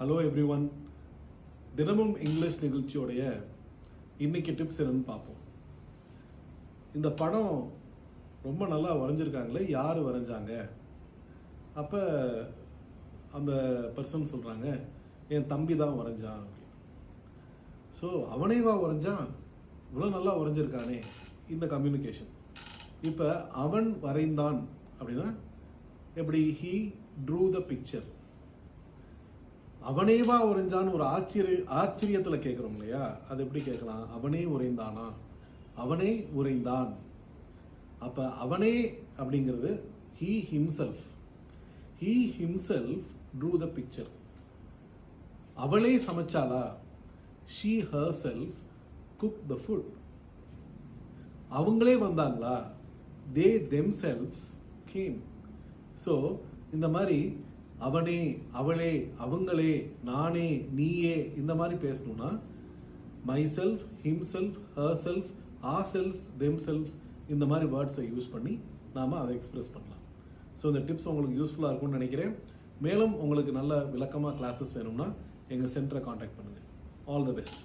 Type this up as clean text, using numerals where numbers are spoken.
Hello every one. தினமும் English நிகழ்ச்சியோடைய இன்னைக்கு tips என்னன்னு பார்ப்போம். இந்த படம் ரொம்ப நல்லா வரைஞ்சிருக்காங்களே, யார் வரைஞ்சாங்க? அப்போ அந்த பர்சன் சொல்கிறாங்க, என் தம்பி தான் வரைஞ்சான் அப்படின்னு. ஸோ அவனேவா வரைஞ்சான்? இவ்வளோ நல்லா வரைஞ்சிருக்கானே, இந்த கம்யூனிகேஷன். இப்போ அவன் வரைந்தான் அப்படின்னா எப்படி? He drew the picture. அவனேவா உறைஞ்சான்னு ஒரு ஆச்சரியத்தில் கேட்குறோம் இல்லையா? அது எப்படி கேட்கலாம்? அவனே உறைந்தானா, அவனே உறைந்தான். அப்போ அவனே அப்படிங்கிறது he himself. He himself drew the picture. அவளே சமைச்சாளா? She herself cook the food. அவங்களே வந்தாங்களா? They themselves came. So இந்த மாதிரி அவனே, அவளே, அவங்களே, நானே, நீயே, இந்த மாதிரி பேசணும்னா myself, himself, herself, ourselves, themselves, இந்த மாதிரி வேர்ட்ஸை யூஸ் பண்ணி நாம் அதை எக்ஸ்பிரஸ் பண்ணலாம். ஸோ இந்த டிப்ஸ் உங்களுக்கு யூஸ்ஃபுல்லாக இருக்கும்னு நினைக்கிறேன். மேலும் உங்களுக்கு நல்ல விளக்கமாக கிளாஸஸ் வேணும்னா எங்கள் சென்டரை காண்டாக்ட் பண்ணுங்கள். All the best.